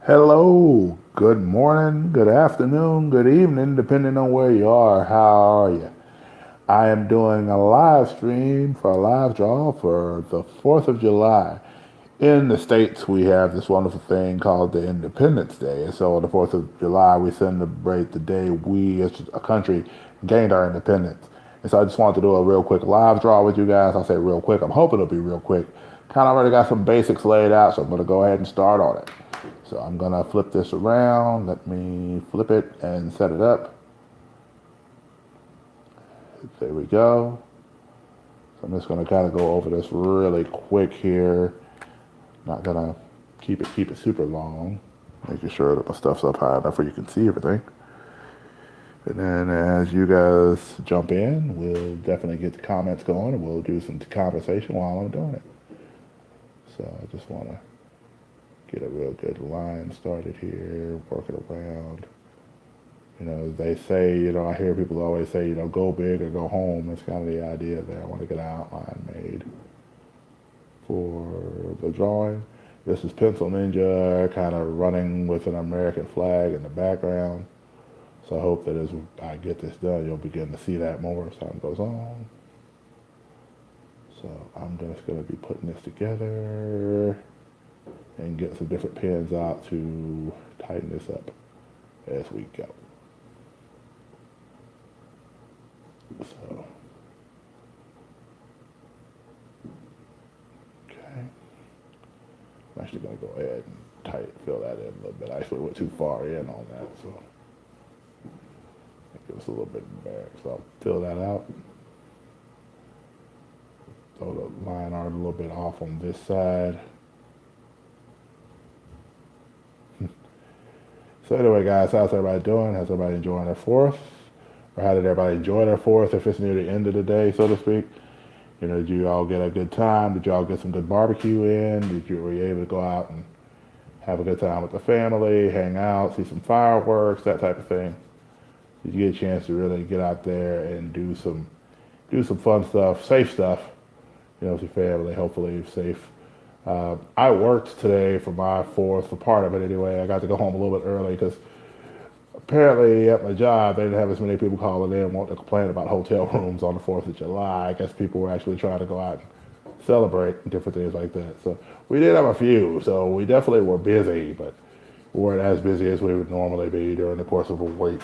Hello, good morning, good afternoon, good evening, depending on where you are. How are you? I am doing a live stream for a live draw for the 4th of July. In the States, we have this wonderful thing called the Independence Day. And so on the 4th of July, we celebrate the day we as a country gained our independence. And so I just wanted to do a real quick live draw with you guys. I'll say real quick. I'm hoping it'll be real quick. Kind of already got some basics laid out, so I'm going to go ahead and start on it. So I'm going to flip this around. Let me flip it and set it up. There we go. So I'm just going to kind of go over this really quick here. Not going to keep it super long. Making sure that my stuff's up high enough where you can see everything. And then as you guys jump in, we'll definitely get the comments going and we'll do some conversation while I'm doing it. So I just want to get a real good line started here, work it around. They say, I hear people always say, go big or go home. That's kind of the idea there. I want to get an outline made for the drawing. This is Pencil Ninja kind of running with an American flag in the background. So I hope that as I get this done, you'll begin to see that more as time goes on. So I'm just going to be putting this together and get some different pins out to tighten this up as we go. So, okay. I'm actually going to go ahead and fill that in a little bit. I actually went too far in on that, so give us a little bit back. So I'll fill that out. Throw the line art a little bit off on this side. So anyway, guys, how's everybody doing? How's everybody enjoying their 4th? Or how did everybody enjoy their 4th if it's near the end of the day, so to speak? Did you all get a good time? Did you all get some good barbecue in? Were you able to go out and have a good time with the family, hang out, see some fireworks, that type of thing? Did you get a chance to really get out there and do some fun stuff, safe stuff, with your family, hopefully safe. I worked today for my 4th, for part of it anyway. I got to go home a little bit early because apparently at my job they didn't have as many people calling in wanting to complain about hotel rooms on the 4th of July. I guess people were actually trying to go out and celebrate and different things like that. So we did have a few. So we definitely were busy, but we weren't as busy as we would normally be during the course of a week.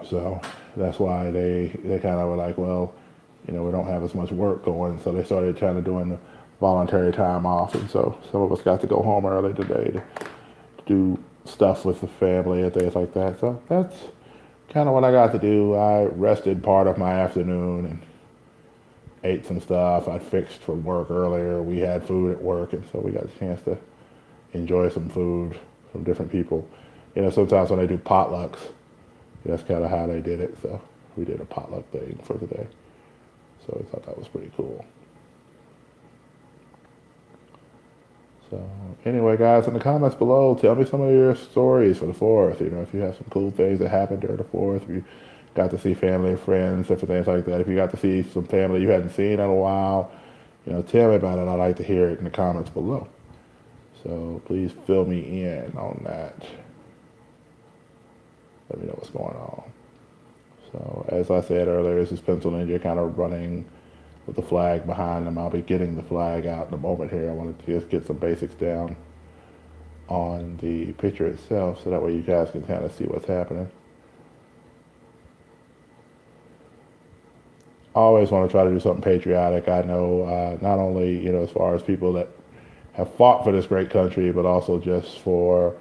So that's why they kind of were like, well, we don't have as much work going. So they started kind of doing the voluntary time off. And so some of us got to go home early today to do stuff with the family and things like that. So that's kind of what I got to do. I rested part of my afternoon and ate some stuff. I fixed from work earlier. We had food at work, and so we got a chance to enjoy some food from different people. Sometimes when they do potlucks, that's kind of how they did it. So we did a potluck thing for today. So I thought that was pretty cool. So anyway, guys, in the comments below, tell me some of your stories for the 4th. If you have some cool things that happened during the 4th, if you got to see family and friends, different things like that. If you got to see some family you hadn't seen in a while, tell me about it. I'd like to hear it in the comments below. So please fill me in on that. Let me know what's going on. So as I said earlier, this is Pencil Ninja kind of running with the flag behind them. I'll be getting the flag out in a moment here. I wanted to just get some basics down on the picture itself so that way you guys can kind of see what's happening. I always want to try to do something patriotic. I know not only, as far as people that have fought for this great country, but also just for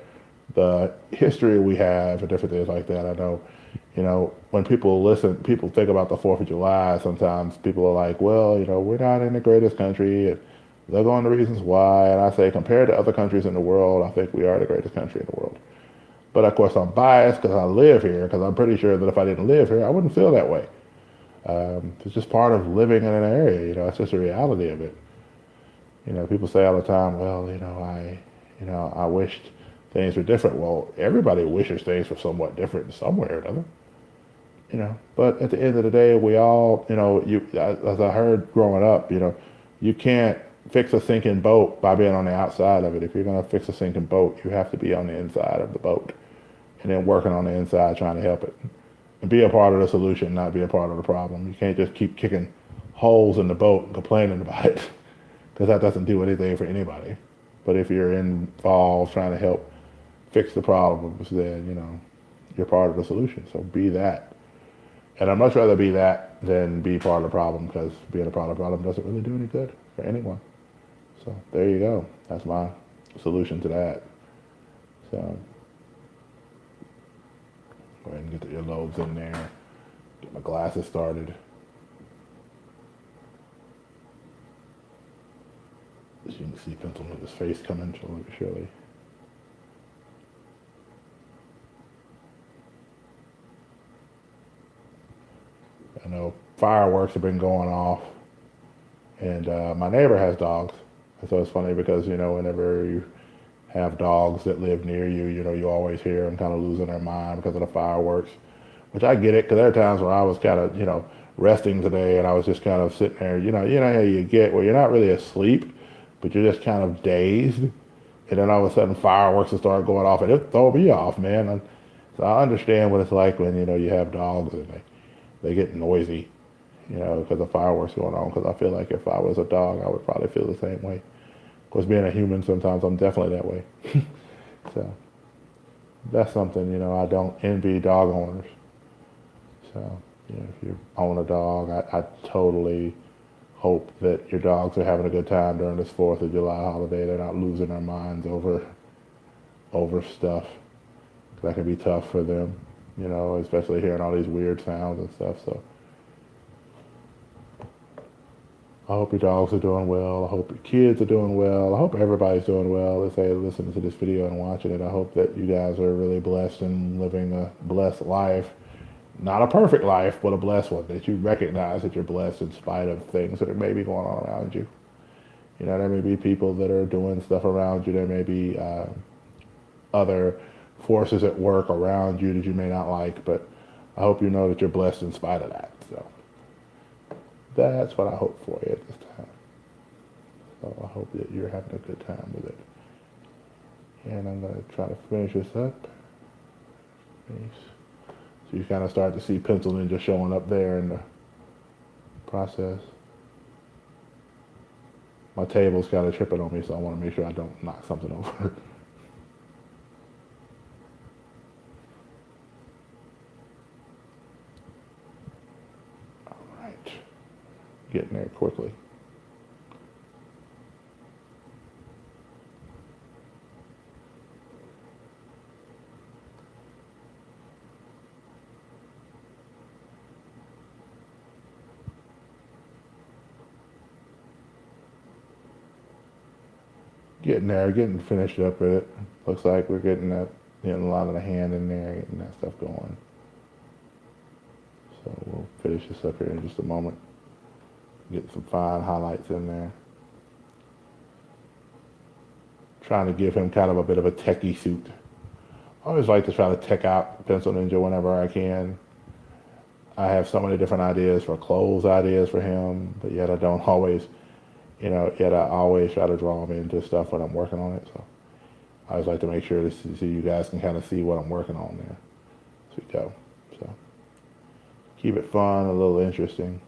the history we have and different things like that. I know, when people think about the 4th of July, sometimes people are like, well, we're not in the greatest country. And they're going to reasons why. And I say, compared to other countries in the world, I think we are the greatest country in the world. But of course, I'm biased because I live here, because I'm pretty sure that if I didn't live here, I wouldn't feel that way. It's just part of living in an area, it's just a reality of it. People say all the time, well, I wished things were different. Well, everybody wishes things were somewhat different somewhere or another. But at the end of the day, we all, as I heard growing up, you can't fix a sinking boat by being on the outside of it. If you're going to fix a sinking boat, you have to be on the inside of the boat and then working on the inside trying to help it. And be a part of the solution, not be a part of the problem. You can't just keep kicking holes in the boat and complaining about it because that doesn't do anything for anybody. But if you're involved trying to help fix the problems, then, you're part of the solution. So be that. And I'd much rather be that than be part of the problem because being a part of the problem doesn't really do any good for anyone. So there you go. That's my solution to that. So go ahead and get the earlobes in there. Get my glasses started. As you can see, pencil with his face coming slowly but surely. I know fireworks have been going off, and my neighbor has dogs. And so it's funny because, whenever you have dogs that live near you, you always hear them kind of losing their mind because of the fireworks, which I get it because there are times where I was kind of, resting today and I was just kind of sitting there, how you get where you're not really asleep, but you're just kind of dazed. And then all of a sudden fireworks will start going off and it throw me off, man. And so I understand what it's like when, you have dogs and they get noisy, because of fireworks going on. Because I feel like if I was a dog, I would probably feel the same way. Of course, being a human, sometimes I'm definitely that way. So that's something, I don't envy dog owners. So, if you own a dog, I totally hope that your dogs are having a good time during this 4th of July holiday. They're not losing their minds over stuff. That can be tough for them, especially hearing all these weird sounds and stuff. So I hope your dogs are doing well. I hope your kids are doing well. I hope everybody's doing well as they listen to this video and watching it. I hope that you guys are really blessed and living a blessed life. Not a perfect life, but a blessed one. That you recognize that you're blessed in spite of things that are maybe going on around you. There may be people that are doing stuff around you. There may be other forces at work around you that you may not like, but I hope you know that you're blessed in spite of that. So that's what I hope for you at this time. So I hope that you're having a good time with it. And I'm going to try to finish this up. So you kind of start to see Pencil Ninja showing up there in the process. My table's kind of tripping on me, so I want to make sure I don't knock something over. All right. Getting there quickly. Getting there, getting finished up with it. Looks like we're getting that, a lot of the hand in there, getting that stuff going. So we'll finish this up here in just a moment. Get some fine highlights in there. Trying to give him kind of a bit of a techie suit. I always like to try to tech out Pencil Ninja whenever I can. I have so many different ideas for clothes ideas for him, but yet I don't always, yet I always try to draw him into stuff when I'm working on it. So I always like to make sure to see you guys can kind of see what I'm working on there as we go. So keep it fun, a little interesting.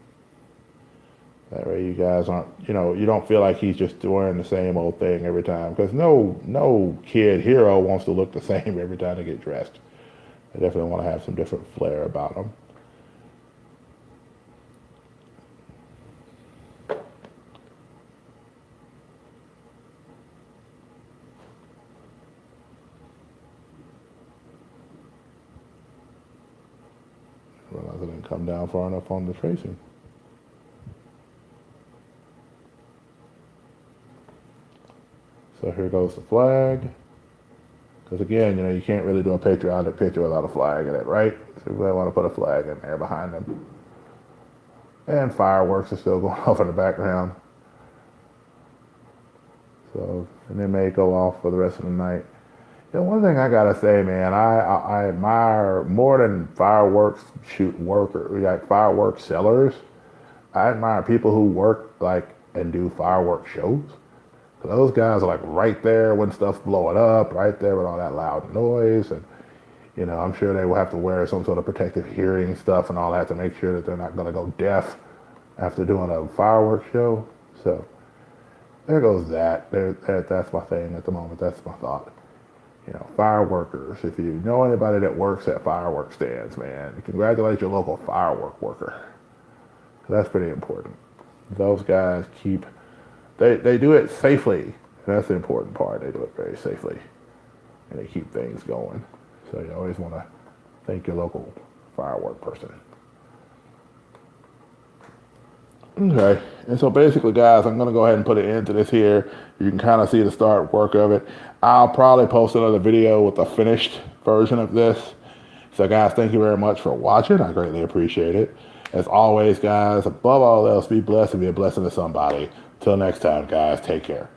That way you guys aren't, you don't feel like he's just wearing the same old thing every time. Because no kid hero wants to look the same every time they get dressed. They definitely want to have some different flair about them. I realize I didn't come down far enough on the tracing. So here goes the flag. Because again, you can't really do a patriotic picture without a flag in it, right? So we want to put a flag in there behind them. And fireworks are still going off in the background. So, and they may go off for the rest of the night. One thing I gotta say, man, I admire more than fireworks workers, like fireworks sellers. I admire people who work like and do fireworks shows. So those guys are like right there when stuff's blowing up, right there with all that loud noise. And, you know, I'm sure they will have to wear some sort of protective hearing stuff and all that to make sure that they're not going to go deaf after doing a fireworks show. So there goes that. That's my thing at the moment. That's my thought. You know, fireworkers. If you know anybody that works at fireworks stands, man, congratulate your local firework worker. That's pretty important. Those guys they do it safely. That's the important part. They do it very safely, and they keep things going. So you always want to thank your local firework person. Okay, and so basically, guys, I'm going to go ahead and put an end to this here. You can kind of see the start work of it. I'll probably post another video with a finished version of this. So, guys, thank you very much for watching. I greatly appreciate it. As always, guys, above all else, be blessed and be a blessing to somebody. Till next time, guys, take care.